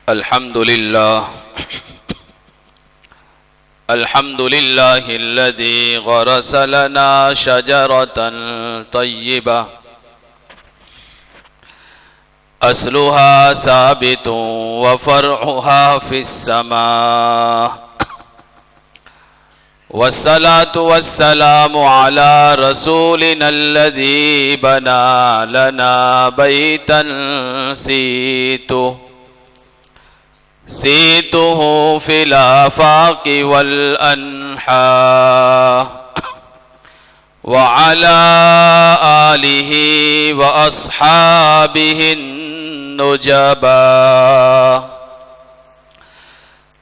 अल्हम्दुलिल्लाहिल्लज़ी gross लना शजरतन तय्यिबा अस्लुहा साबितुन व फरउहा फिस्समा वस्सलातु वस्सलामु अला रसूलिनल्लज़ी बना लना बैतन सीतुहु फिल आफाक़ि वल अन्हा व अला आलिहि व अस्हाबिहिन नुजबा।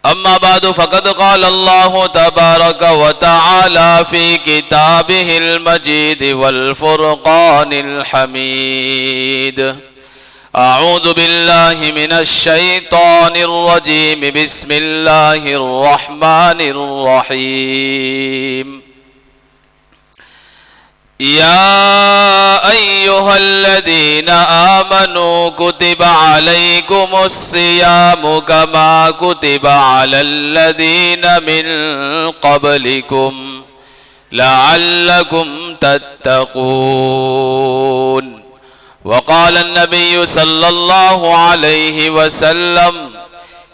अम्मा बादु फ़क़द क़ाल अल्लाहु तबारक व तआला फ़ी किताबिहिल मजीद वल फ़ुरक़ानिल हमीद। अऊज़ु बिल्लाहि मिनश शैतानिर रजीम। बिस्मिल्लाहिर रहमानिर रहीम। या अय्युहल्लज़ीना आमनू कुतिबा अलैकुमुस्सियामु कमा कुतिबा अलल्लज़ीना मिन क़ब्लिकुम लअल्लकुम तत्तक़ून। वक़ाल अन्नबिय्यु सल्लल्लाहु अलैहि वसल्लम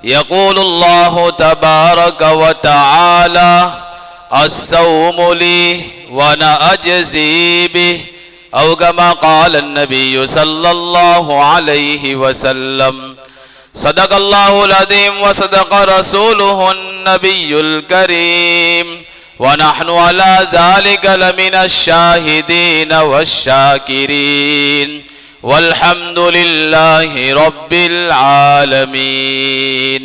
यक़ूलुल्लाहु तबारक व तआला अस्सौमु ली व अना अज्ज़ी बिहि औ कमा क़ाल अन्नबिय्यु सल्लल्लाहु अलैहि वसल्लम। सदक़ल्लाहुल अज़ीम व सदक़ रसूलुहुन नबियुल करीम व नहनु अला ज़ालिका लमिनश शाहिदीन वश्शाकिरीन वल्हम्दुलिल्लाहि रब्बिल आलमीन।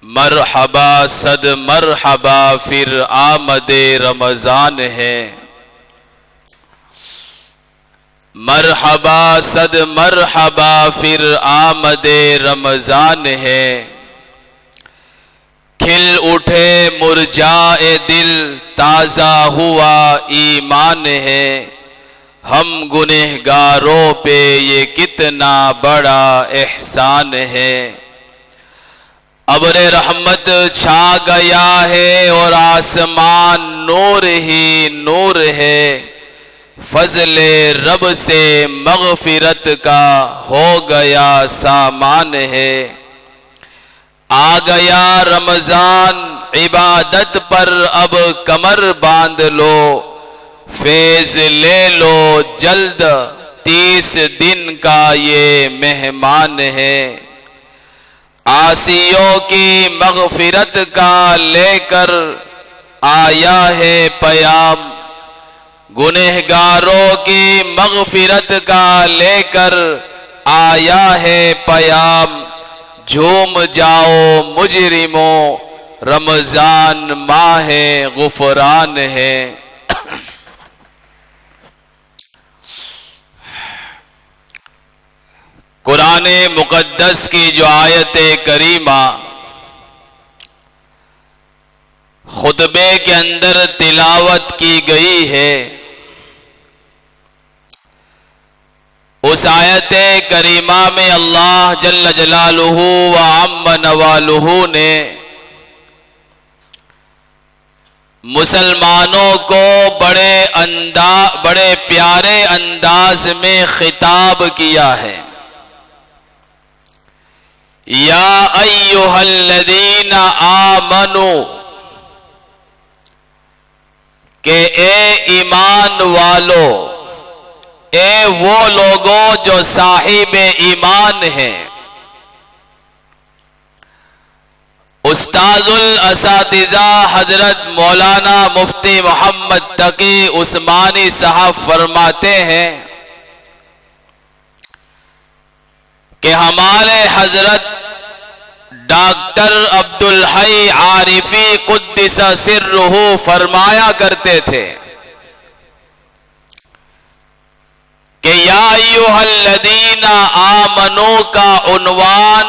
मरहबा सद मरहबा फिर आमदे रमज़ान है। मरहबा सद मरहबा फिर आमदे रमज़ान है। खिल उठे मुरझाए दिल ताज़ा हुआ ईमान है। हम गुनहगारों पे ये कितना बड़ा एहसान है। अब्र रहमत छा गया है और आसमान नूर ही नूर है। फजले रब से मग़फ़िरत का हो गया सामान है। आ गया रमज़ान इबादत पर अब कमर बांध लो। फैज़ ले लो जल्द 30 दिन का ये मेहमान है। आसियों की मग़फ़िरत का लेकर आया है पयाम। गुनहगारों की मग़फ़िरत का लेकर आया है पयाम। झूम जाओ मुजरिमों रमज़ान माह गुफ़रान है। कुरान मुक़द्दस की जो आयत करीमा खुतबे के अंदर तिलावत की गई है, उस आयत करीमा में अल्लाह जल्ल जलालुहु व अम्म नवालुहु ने मुसलमानों को बड़े प्यारे अंदाज में खिताब किया है। या अय्युहल्लज़ीना आमनू के ए ईमान वालो, ए वो लोगों जो साहिब ईमान हैं। उस्ताजुल असातिज़ा हजरत मौलाना मुफ्ती मोहम्मद तकी उस्मानी साहब फरमाते हैं कि हमारे हजरत डॉक्टर अब्दुल हई आरिफी कुद्दिस सिर्रुहु फरमाया करते थे कि या अय्युहल्लज़ीना आमनू का उन्वान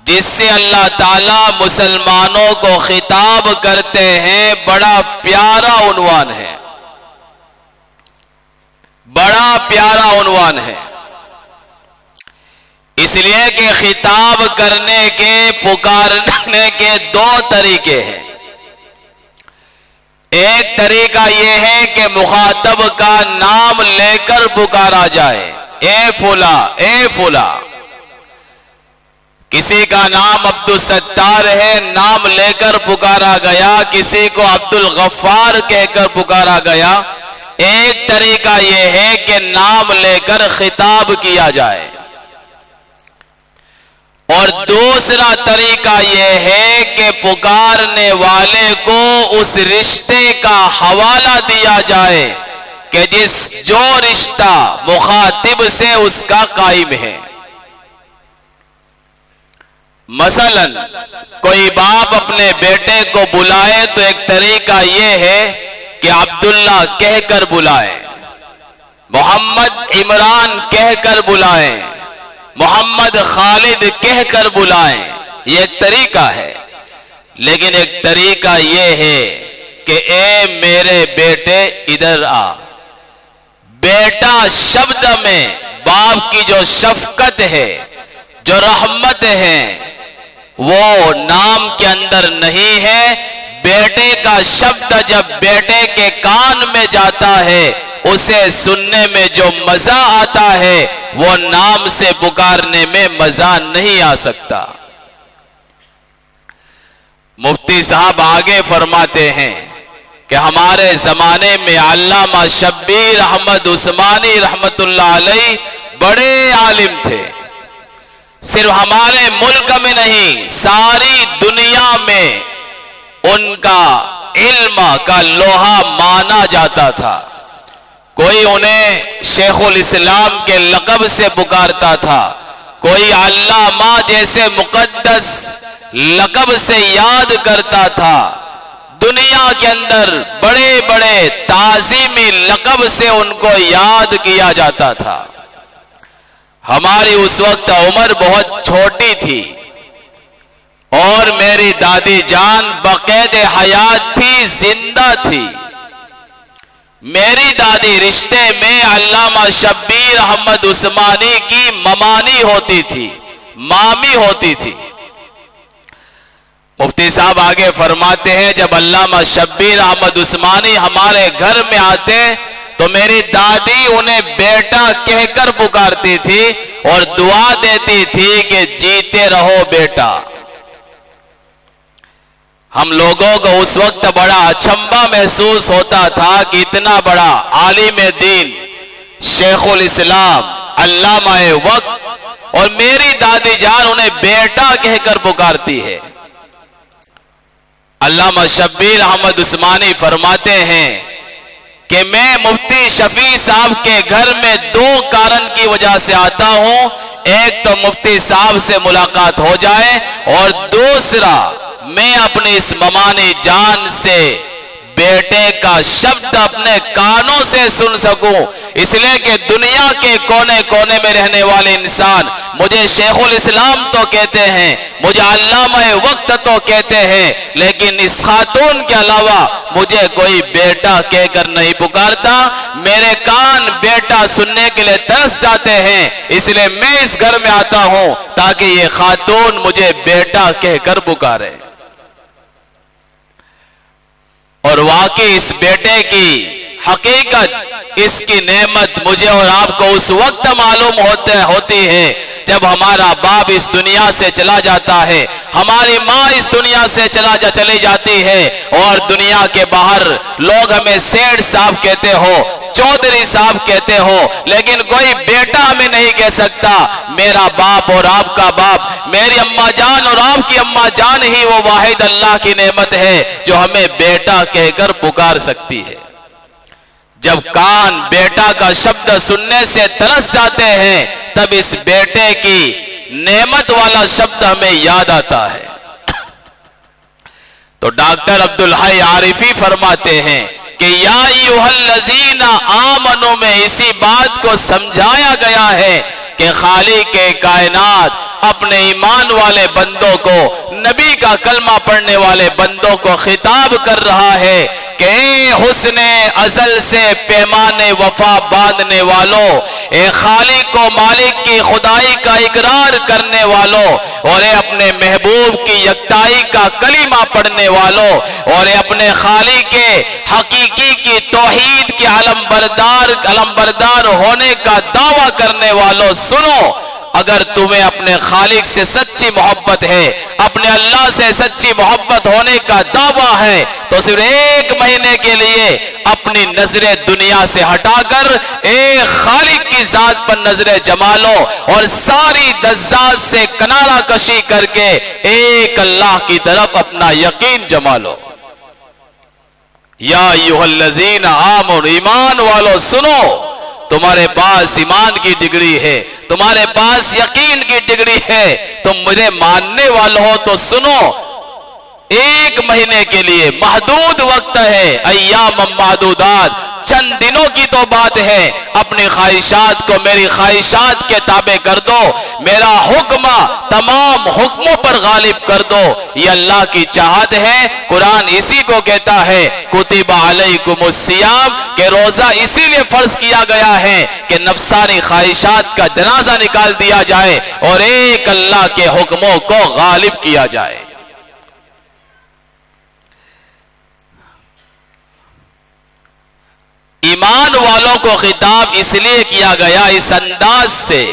जिससे अल्लाह ताला मुसलमानों को खिताब करते हैं, बड़ा प्यारा उन्वान है, बड़ा प्यारा उन्वान है, इसलिए कि खिताब करने के, पुकारने के दो तरीके हैं। एक तरीका यह है कि मुखातब का नाम लेकर पुकारा जाए, ए फुला, ए फुला। किसी का नाम अब्दुल सत्तार है, नाम लेकर पुकारा गया, किसी को अब्दुल गफ्फार कहकर पुकारा गया। एक तरीका यह है कि नाम लेकर खिताब किया जाए, और दूसरा तरीका यह है कि पुकारने वाले को उस रिश्ते का हवाला दिया जाए कि जो रिश्ता मुखातिब से उसका कायम है। मसलन कोई बाप अपने बेटे को बुलाए तो एक तरीका यह है कि अब्दुल्ला कहकर बुलाए, मोहम्मद इमरान कहकर बुलाए, मोहम्मद खालिद कहकर बुलाएं, यह एक तरीका है। लेकिन एक तरीका यह है कि ए मेरे बेटे इधर आ। बेटा शब्द में बाप की जो शफकत है, जो रहमत है, वो नाम के अंदर नहीं है। बेटे का शब्द जब बेटे के कान में जाता है, उसे सुनने में जो मजा आता है, वो नाम से पुकारने में मजा नहीं आ सकता। मुफ्ती साहब आगे फरमाते हैं कि हमारे जमाने में अल्लामा शब्बीर अहमद उस्मानी रहमतुल्लाह अलैह बड़े आलिम थे। सिर्फ हमारे मुल्क में नहीं, सारी दुनिया में उनका इल्म का लोहा माना जाता था। कोई उन्हें शेखुल इस्लाम के लक़ब से पुकारता था, कोई अल्लामा जैसे मुक़द्दस लक़ब से याद करता था। दुनिया के अंदर बड़े बड़े ताज़ीमी लक़ब से उनको याद किया जाता था। हमारी उस वक्त उम्र बहुत छोटी थी और मेरी दादी जान बक़ैद हयात थी, जिंदा थी। मेरी दादी रिश्ते में अल्लामा शब्बीर अहमद उस्मानी की ममानी होती थी, मामी होती थी। मुफ्ती साहब आगे फरमाते हैं, जब अल्लामा शब्बीर अहमद उस्मानी हमारे घर में आते तो मेरी दादी उन्हें बेटा कहकर पुकारती थी और दुआ देती थी कि जीते रहो बेटा। हम लोगों को उस वक्त बड़ा अचंभा महसूस होता था कि इतना बड़ा आलिम दीन, शेखुल इस्लाम, अल्लामा वक्त, और मेरी दादी जान उन्हें बेटा कहकर पुकारती है। अल्लामा शब्बीर अहमद उस्मानी फरमाते हैं कि मैं मुफ्ती शफी साहब के घर में दो कारण की वजह से आता हूं। एक तो मुफ्ती साहब से मुलाकात हो जाए, और दूसरा मैं अपनी इस ममानी जान से बेटे का शब्द अपने कानों से सुन सकूं। इसलिए कि दुनिया के कोने कोने में रहने वाले इंसान मुझे शेखुल इस्लाम तो कहते हैं, मुझे अल्लामा वक्त तो कहते हैं, लेकिन इस खातून के अलावा मुझे कोई बेटा कहकर नहीं पुकारता। मेरे कान बेटा सुनने के लिए तरस जाते हैं, इसलिए मैं इस घर में आता हूं ताकि ये खातून मुझे बेटा कहकर पुकारे। और वाकई इस बेटे की हकीकत, इसकी नेमत मुझे और आपको उस वक्त मालूम होती है जब हमारा बाप इस दुनिया से चला जाता है, हमारी माँ इस दुनिया से चली जाती है, और दुनिया के बाहर लोग हमें सेठ साहब कहते हो, चौधरी साहब कहते हो, लेकिन कोई बेटा हमें नहीं कह सकता। मेरा बाप और आपका बाप, मेरी अम्मा जान और आपकी अम्मा जान ही वो वाहिद अल्लाह की नेमत है जो हमें बेटा कहकर पुकार सकती है। जब कान बेटा का शब्द सुनने से तरस जाते हैं, तब इस बेटे की नेमत वाला शब्द हमें याद आता है। तो डॉक्टर अब्दुल हई आरिफी फरमाते हैं कि या अय्युहल्लज़ीना आमनू में इसी बात को समझाया गया है कि खालिक के कायनात अपने ईमान वाले बंदों को, नबी का कलमा पढ़ने वाले बंदों को खिताब कर रहा है कि कि हुस्ने अज़ल से पैमाने वफा बांधने वालों, ए खालिक को मालिक की खुदाई का इकरार करने वालों, और अपने महबूब की यकताई का कलीमा पढ़ने वालों, और अपने खालिक के हकीकी की तौहीद के अलमबरदार होने का दावा करने वालों, सुनो, अगर तुम्हें अपने खालिक से सच्ची मोहब्बत है, अपने अल्लाह से सच्ची मोहब्बत होने का दावा है, तो सिर्फ 1 महीने के लिए अपनी नजरें दुनिया से हटाकर एक खालिक की जात पर नजरें जमा लो और सारी दज्जात से किनारा कशी करके एक अल्लाह की तरफ अपना यकीन जमा लो। या अय्युहल्लज़ीना आमनू, ईमान वालों सुनो, तुम्हारे पास ईमान की डिग्री है, तुम्हारे पास यकीन की डिग्री है, तुम मुझे मानने वाले हो तो सुनो, 1 महीने के लिए महदूद वक्त है, अय्याम मादूदात, चंद दिनों की तो बात है, अपनी ख्वाहिशात को मेरी ख्वाहिशात के ताबे कर दो, मेरा हुक्म तमाम हुक्मों पर गालिब कर दो। ये अल्लाह की चाहत है। कुरान इसी को कहता है कुतिबा अलैकुमुस्सियाम, के रोजा इसीलिए फर्ज किया गया है कि नफ्सानी ख्वाहिशात का जनाजा निकाल दिया जाए और एक अल्लाह के हुक्मों को गालिब किया जाए। ईमान वालों को खिताब इसलिए किया गया इस अंदाज से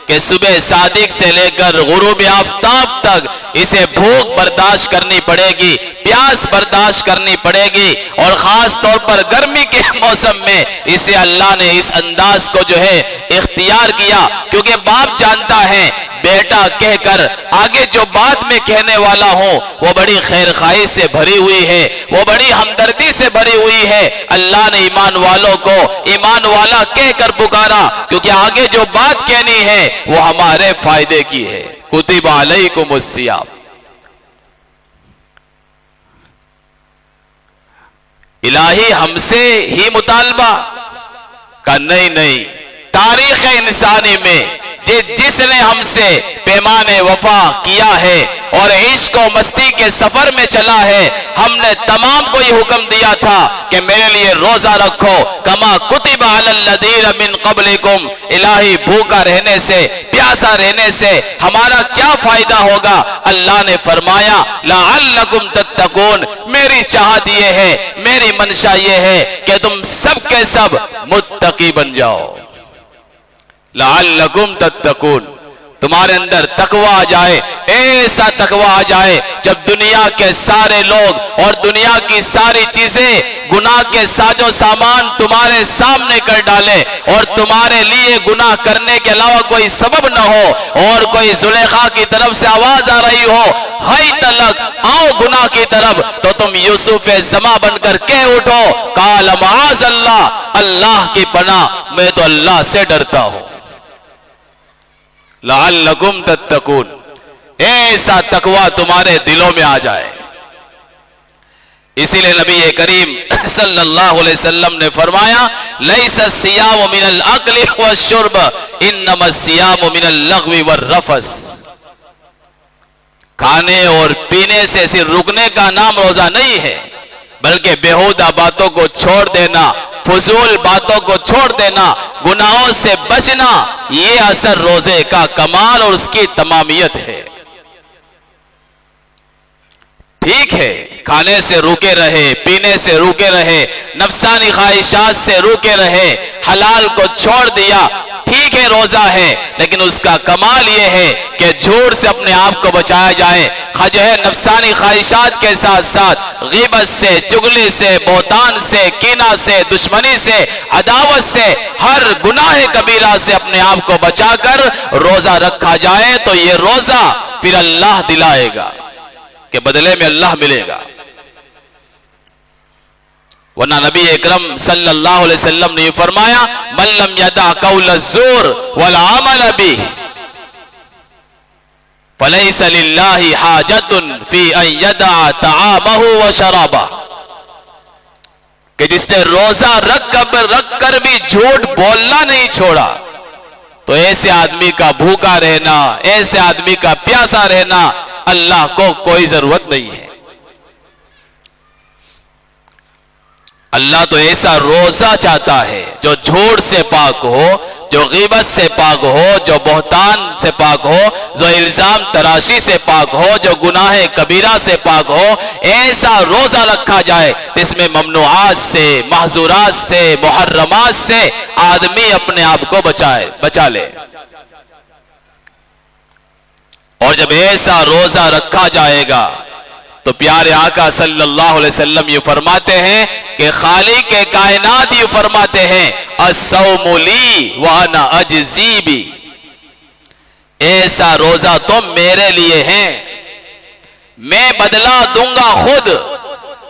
कि सुबह सादिक से लेकर गुरूब आफताब तक इसे भूख बर्दाश्त करनी पड़ेगी, प्यास बर्दाश्त करनी पड़ेगी, और खास तौर पर गर्मी के मौसम में इसे अल्लाह ने इस अंदाज को जो है इख्तियार किया, क्योंकि बाप जानता है बेटा कहकर आगे जो बात में कहने वाला हूं वो बड़ी खैर खाई से भरी हुई है, वो बड़ी हमदर्दी से भरी हुई है। अल्लाह ने ईमान वालों को ईमान वाला कहकर पुकारा, क्योंकि आगे जो बात कहनी है वो हमारे फायदे की है। कुतिबा अलैकुमुस्सियाम, इलाही हमसे ही मुतालबा का नहीं, तारीख इंसानी में जिसने हमसे पैमाने वफा किया है और इश्क और मस्ती के सफर में चला है, हमने तमाम को ये हुक्म दिया था कि मेरे लिए रोजा रखो, कमा कुतिबा अलल्लज़ीना मिन क़ब्लिकुम। इलाही भूखा रहने से, प्यासा रहने से हमारा क्या फायदा होगा? अल्लाह ने फरमाया लअल्लकुम तत्तकून, मेरी चाहत ये है, मेरी मंशा ये है कि तुम सब के सब मुत्तकी बन जाओ। लअल्लकुम तत्तकून, तुम्हारे अंदर तकवा आ जाए, ऐसा तकवा आ जाए जब दुनिया के सारे लोग और दुनिया की सारी चीजें गुनाह के साजो सामान तुम्हारे सामने कर डाले और तुम्हारे लिए गुनाह करने के अलावा कोई सबब न हो, और कोई जुलेखा की तरफ से आवाज आ रही हो हाय तलक आओ गुनाह की तरफ, तो तुम यूसुफ जमा बनकर कह उठो काल माज अल्लाह, अल्लाह की पनाह, मैं तो अल्लाह से डरता हूं। लअल्लकुम तत्तकून, ऐसा तकवा तुम्हारे दिलों में आ जाए। इसीलिए नबी करीम सल्लल्लाहु अलैहि वसल्लम ने फरमाया लैसा सियामु मिनल अक्ल वश्शुर्ब इन्नमा सियामु मिनल लग़्वी वर्रफ़स, खाने और पीने से सिर्फ रुकने का नाम रोजा नहीं है, बल्कि बेहुदा बातों को छोड़ देना, फजूल बातों को छोड़ देना, गुनाहों से बचना, ये असर रोजे का कमाल और उसकी तमामियत है। ठीक है, खाने से रुके रहे, पीने से रुके रहे, नफसानी ख्वाहिशात से रुके रहे, हलाल को छोड़ दिया, ठीक है रोजा है, लेकिन उसका कमाल यह है कि झूठ से अपने आप को बचाया जाए, जो है नफसानी ख्वाहिशात के साथ साथ गीबत से, चुगली से, बोहतान से, कीना से, दुश्मनी से, अदावत से, हर गुनाह कबीरा से अपने आप को बचाकर रोजा रखा जाए, तो ये रोजा फिर अल्लाह दिलाएगा कि बदले में अल्लाह मिलेगा। वरना नबी अकरम सल्लल्लाहु अलैहि वसल्लम ने फरमाया मन लम यदा कौल ज़ूर वल अमल बिही फलैसा लिल्लाहि हाजतुन फी अन यदा तआमहु व शराबहु, कि जिसने रोजा रख कर भी झूठ बोलना नहीं छोड़ा, तो ऐसे आदमी का भूखा रहना, ऐसे आदमी का प्यासा रहना अल्लाह को कोई जरूरत नहीं है। अल्लाह तो ऐसा रोजा चाहता है जो झूठ से पाक हो, जो गीबत से पाक हो, जो बहतान से पाक हो, जो इल्जाम तराशी से पाक हो, जो गुनाह कबीरा से पाक हो। ऐसा रोजा रखा जाए जिसमें ममनुआत से, महजूरात से, मुहर्रमात से आदमी अपने आप को बचा ले। और जब ऐसा रोजा रखा जाएगा तो प्यारे आका सल्लल्लाहु अलैहि वसल्लम ये फरमाते हैं कि खालिक के कायनात ये फरमाते हैं अस्सौमु ली व अना अजज़ी बी, ऐसा रोजा तो मेरे लिए है, मैं बदला दूंगा खुद।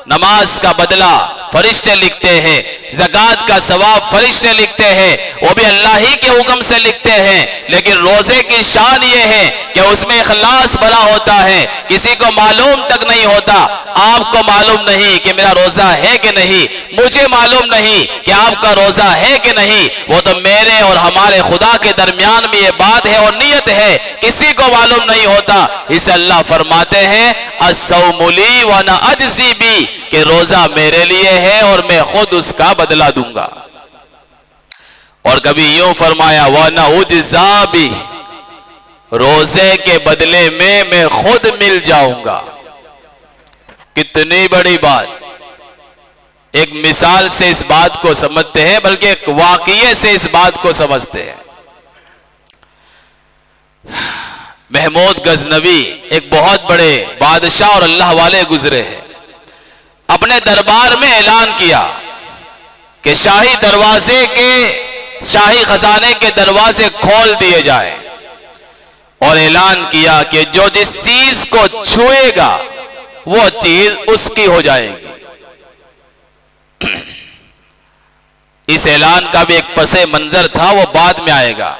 नमाज का बदला फरिश्ते लिखते हैं, ज़कात का सवाब फरिश्ते लिखते हैं, वो भी अल्लाह ही के हुक्म से लिखते हैं। लेकिन रोजे की शान ये है कि उसमें इखलास भरा होता है, किसी को मालूम तक नहीं होता। आपको मालूम नहीं कि मेरा रोजा है कि नहीं, मुझे मालूम नहीं कि आपका रोजा है कि नहीं, वो तो मेरे और हमारे खुदा के दरमियान में ये बात है और नियत है, किसी को मालूम नहीं होता। इसे अल्लाह फरमाते हैं अस्सौमु ली व अना अजज़ी बी, कि रोजा मेरे लिए है और मैं खुद उसका बदला दूंगा। और कभी यूं फरमाया व अना उजज़ा बी, रोजे के बदले में मैं खुद मिल जाऊंगा। कितनी बड़ी बात। एक मिसाल से इस बात को समझते हैं, बल्कि एक वाकये से इस बात को समझते हैं। महमूद गजनवी एक बहुत बड़े बादशाह और अल्लाह वाले गुजरे हैं। अपने दरबार में ऐलान किया कि शाही दरवाजे के, शाही खजाने के दरवाजे खोल दिए जाए, और ऐलान किया कि जो जिस चीज को छुएगा वो चीज उसकी हो जाएगी। इस ऐलान का भी एक पसे मंजर था, वो बाद में आएगा।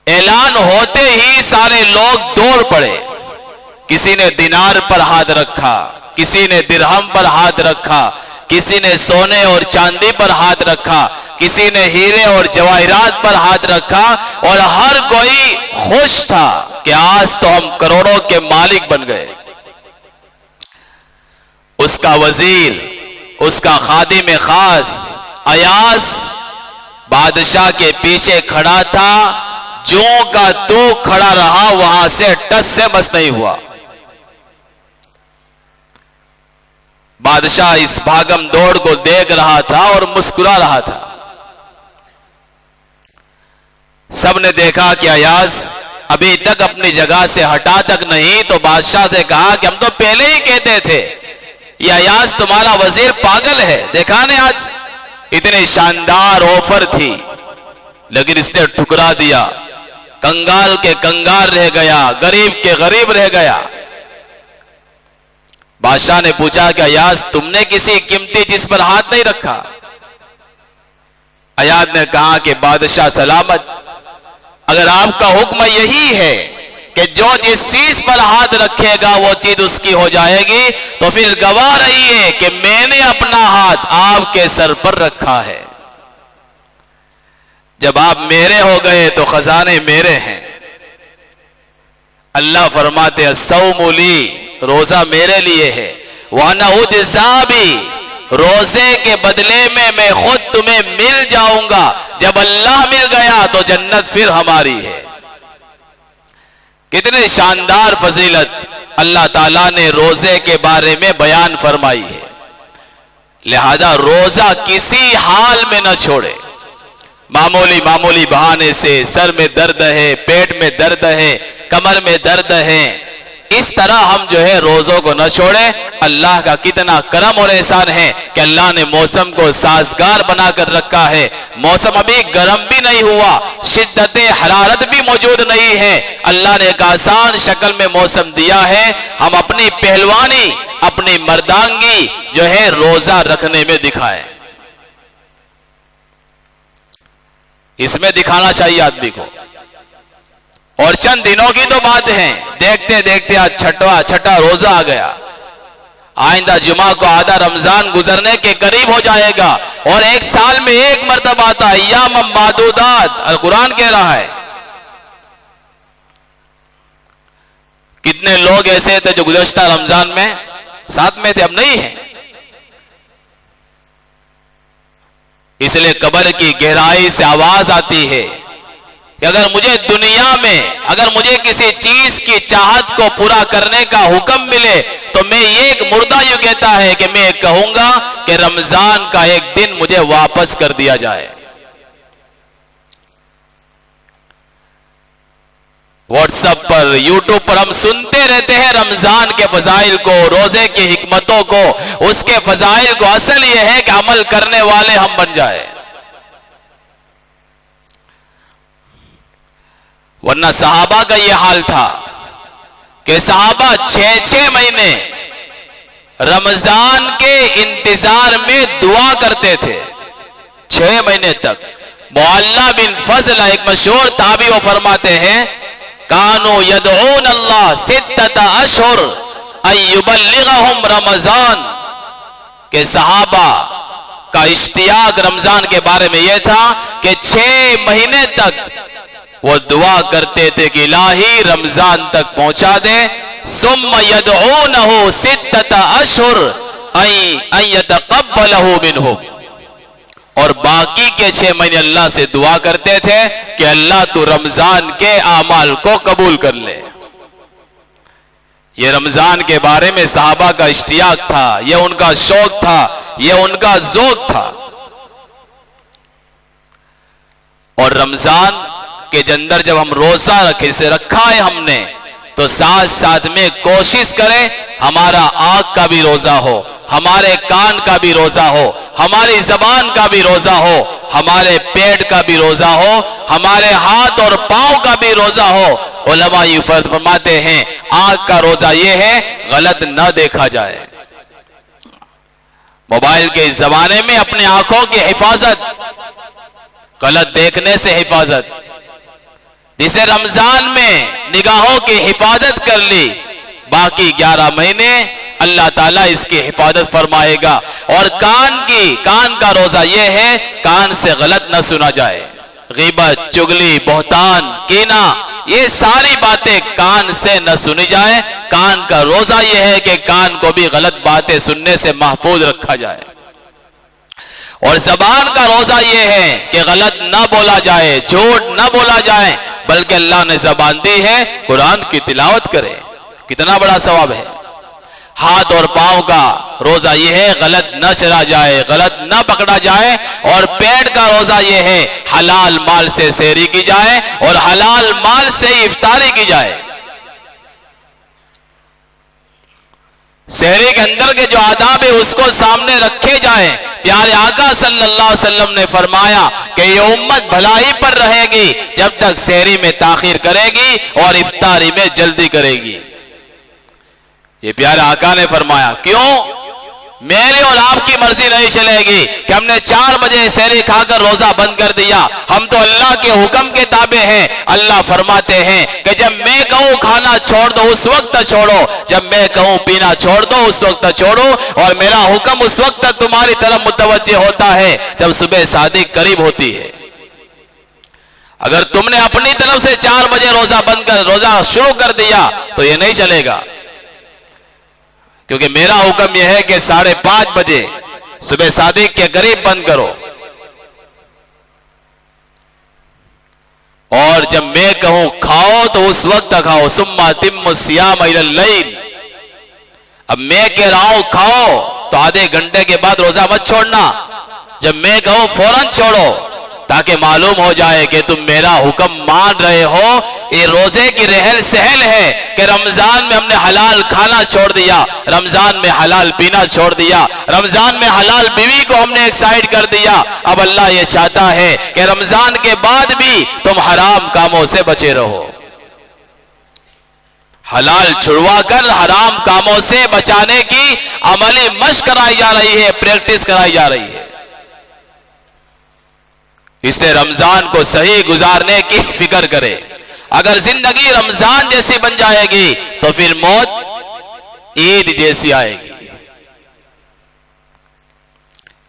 ऐलान होते ही सारे लोग दौड़ पड़े। किसी ने दिनार पर हाथ रखा, किसी ने दिरहम पर हाथ रखा, किसी ने सोने और चांदी पर हाथ रखा, किसी ने हीरे और जवाहिरात पर हाथ रखा, और हर कोई खुश था कि आज तो हम करोड़ों के मालिक बन गए। उसका वजीर, उसका खादिम खास अयास बादशाह के पीछे खड़ा था। जो का तो खड़ा रहा, वहां से टस से बस नहीं हुआ। बादशाह इस भागम दौड़ को देख रहा था और मुस्कुरा रहा था। सबने देखा कि अयास अभी तक अपनी जगह से हटा तक नहीं, तो बादशाह से कहा कि हम तो पहले ही कहते थे ये अयास तुम्हारा वजीर पागल है। देखा ने आज इतनी शानदार ऑफर थी, लेकिन इसने ठुकरा दिया। कंगाल के कंगाल रह गया, गरीब के गरीब रह गया। बादशाह ने पूछा कि अयास तुमने किसी कीमती चीज पर हाथ नहीं रखा? अयास ने कहा कि बादशाह सलामत, अगर आपका हुक्म यही है कि जो जिस चीज पर हाथ रखेगा वो चीज उसकी हो जाएगी, तो फिर गवाह रहिए कि मैंने अपना हाथ आपके सर पर रखा है। जब आप मेरे हो गए तो खजाने मेरे हैं। अल्लाह फरमाते हैं सौमु ली, रोजा मेरे लिए है, व अना उजज़ा बी, रोजे के बदले में मैं खुद तुम्हें मिल जाऊंगा। जब अल्लाह मिल गया तो जन्नत फिर हमारी है। कितनी शानदार फजीलत अल्लाह ताला ने रोजे के बारे में बयान फरमाई है। लिहाजा रोजा किसी हाल में न छोड़े। मामूली मामूली बहाने से सर में दर्द है, पेट में दर्द है, कमर में दर्द है, इस तरह हम जो है रोजों को न छोड़े। अल्लाह का कितना करम और एहसान है कि अल्लाह ने मौसम को साजगार बनाकर रखा है। मौसम अभी गर्म भी नहीं हुआ, शिद्दत हरारत भी मौजूद नहीं है। अल्लाह ने एक आसान शक्ल में मौसम दिया है। हम अपनी पहलवानी, अपनी मर्दांगी जो है रोजा रखने में दिखाएं। इसमें दिखाना चाहिए आदमी को। और चंद दिनों की तो बात है, देखते देखते आज छठा रोजा आ गया। आइंदा जुमा को आधा रमजान गुजरने के करीब हो जाएगा, और एक साल में एक मर्तबा आता अय्याम मादूदात, अल कुरान कह रहा है। कितने लोग ऐसे थे जो गुज़श्ता रमजान में साथ में थे, अब नहीं है। इसलिए कब्र की गहराई से आवाज आती है कि अगर मुझे दुनिया में, अगर मुझे किसी चीज की चाहत को पूरा करने का हुक्म मिले तो मैं ये एक मुर्दा यूं कहता है कि मैं कहूंगा कि रमजान का एक दिन मुझे वापस कर दिया जाए। व्हाट्सएप पर, यूट्यूब पर हम सुनते रहते हैं रमजान के फजाइल को, रोजे की हिकमतों को, उसके फजाइल को। असल यह है कि अमल करने वाले हम बन जाए, वरना सहाबा का यह हाल था कि सहाबा 6-6 महीने रमजान के इंतजार में दुआ करते थे, 6 महीने तक। मुअल्ला बिन फजल एक मशहूर ताबी वो फरमाते हैं, कानो यदऊन अल्लाह सित्तता अशहुर अय्युबल्लिगहुम रमजान, के सहाबा का इश्तियाक रमजान के बारे में यह था कि 6 महीने तक वो दुआ करते थे कि इलाही रमजान तक पहुंचा दे। सुम्मा यदऊनहु सित्तता अशहुर अन यतक़ब्बलहु मिनहुम, और बाकी के 6 महीने अल्लाह से दुआ करते थे कि अल्लाह तू रमजान के आमाल को कबूल कर ले। ये रमजान के बारे में सहाबा का इश्तियाक था, ये उनका शौक था, ये उनका ज़ौक़ था। और रमजान के अंदर जब हम रोजा रखे से रखा है हमने, तो साथ साथ में कोशिश करें हमारा आंख का भी रोजा हो, हमारे कान का भी रोजा हो, हमारी जबान का भी रोजा हो, हमारे पेट का भी रोजा हो, हमारे हाथ और पांव का भी रोजा हो। उलमा ये फरमाते हैं आंख का रोजा ये है गलत न देखा जाए। मोबाइल के इस जमाने में अपनी आंखों की हिफाजत, गलत देखने से हिफाजत, जिसे रमजान में निगाहों की हिफाजत कर ली, बाकी 11 महीने अल्लाह ताला इसकी हिफाजत फरमाएगा। और कान का रोजा यह है कान से गलत न सुना जाए, गीबत, चुगली, बहतान, कीना, ये सारी बातें कान से न सुनी जाए। कान का रोजा यह है कि कान को भी गलत बातें सुनने से महफूज रखा जाए। और जबान का रोजा यह है कि गलत न बोला जाए, झूठ न बोला जाए, बल्कि अल्लाह ने जबान दी है कुरान की तिलावत करे, कितना बड़ा सवाब है। हाथ और पांव का रोजा यह है गलत न चला जाए, गलत न पकड़ा जाए। और पेट का रोजा यह है हलाल माल से सेहरी की जाए और हलाल माल से इफ्तारी की जाए। सेहरी के अंदर के जो आदाब है उसको सामने रखे जाए। प्यारे आका सल्लल्लाहु अलैहि वसल्लम ने फरमाया कि ये उम्मत भलाई पर रहेगी जब तक सेहरी में ताखीर करेगी और इफ्तारी में जल्दी करेगी। ये प्यारे आका ने फरमाया, क्यों? मेरी और आपकी मर्जी नहीं चलेगी कि हमने 4 बजे सेहरी खाकर रोजा बंद कर दिया। हम तो अल्लाह के हुक्म के ताबे हैं। अल्लाह फरमाते हैं कि जब मैं कहूं खाना छोड़ दो उस वक्त छोड़ो, जब मैं कहूं पीना छोड़ दो उस वक्त छोड़ो, और मेरा हुक्म उस वक्त तुम्हारी तरफ मुतवज्जे होता है जब सुबह सादिक करीब होती है। अगर तुमने अपनी तरफ से 4 बजे रोजा शुरू कर दिया तो यह नहीं चलेगा, क्योंकि मेरा हुक्म यह है कि 5:30 बजे सुबह सादिक के करीब बंद करो। और जब मैं कहूं खाओ तो उस वक्त खाओ। सुम्मा तिम्मु सियाम इलल लैल, अब मैं कह रहा हूं खाओ तो आधे घंटे के बाद रोजा मत छोड़ना। जब मैं कहूं फौरन छोड़ो, ताकि मालूम हो जाए कि तुम मेरा हुक्म मान रहे हो। ये रोजे की रहल सहल है कि रमजान में हमने हलाल खाना छोड़ दिया, रमजान में हलाल पीना छोड़ दिया, रमजान में हलाल बीवी को हमने एक साइड कर दिया। अब अल्लाह ये चाहता है कि रमजान के बाद भी तुम हराम कामों से बचे रहो। हलाल छुड़वा कर हराम कामों से बचाने की अमली मशक कराई जा रही है, प्रैक्टिस कराई जा रही है। इसलिए रमजान को सही गुजारने की फिक्र करे। अगर जिंदगी रमजान जैसी बन जाएगी तो फिर मौत ईद जैसी आएगी।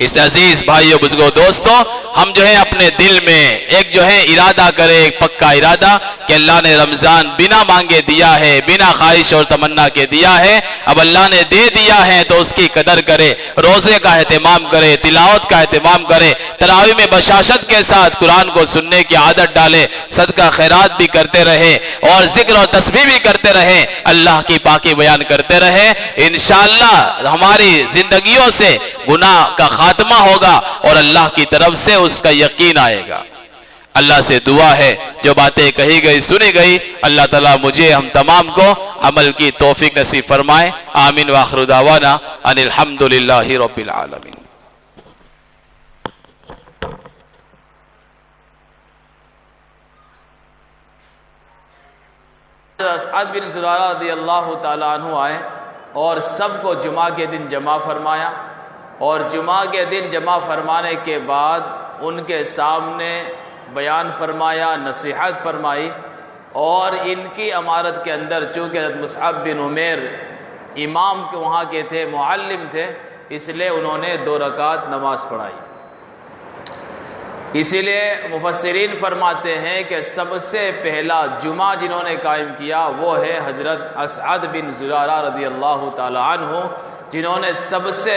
इस अजीज भाइयों बुजुर्गों दोस्तों, हम जो है अपने दिल में एक जो है इरादा करें, एक पक्का इरादा कि अल्लाह ने रमजान बिना मांगे दिया है, बिना ख्वाहिश और तमन्ना के दिया है। अब अल्लाह ने दे दिया है तो उसकी कदर करे, रोजे का एहतमाम करे, तिलावत का एहतमाम करे, तरावी में बशाशत के साथ कुरान को सुनने की आदत डाले, सदका खैरात भी करते रहे और जिक्र और तस्बीह भी करते रहे, अल्लाह की पाकी बयान करते रहे। इंशाअल्लाह हमारी जिंदगियों से गुनाह का खात्मा होगा और अल्लाह की तरफ से उसका यकीन आएगा। अल्लाह से दुआ है जो बातें कही गई सुनी गई, अल्लाह ताला मुझे हम तमाम को अमल की तौफीक नसीब फरमाए। आमीन व आखिरु दावाना अनिल हम्दुलिल्लाहि रब्बिल आलमीन। असअद बिन ज़ुरारा रज़ियल्लाहु ताला अन्हु आए और सबको जुमा के दिन जमा फरमाया और जुमा के दिन जमा फरमाने के बाद उनके सामने बयान फरमाया, नसीहत फरमाई और इनकी अमारत के अंदर चूँकि मुसअब बिन उमैर इमाम के वहाँ के थे, मुअल्लिम थे, इसलिए उन्होंने 2 रकात नमाज पढ़ाई। इसीलिए मुफस्सिरीन फरमाते हैं कि सबसे पहला जुमा जिन्होंने कायम किया वो है हजरत असअद बिन ज़ुरारा रज़ियल्लाहु ताला अन्हु, जिन्होंने सबसे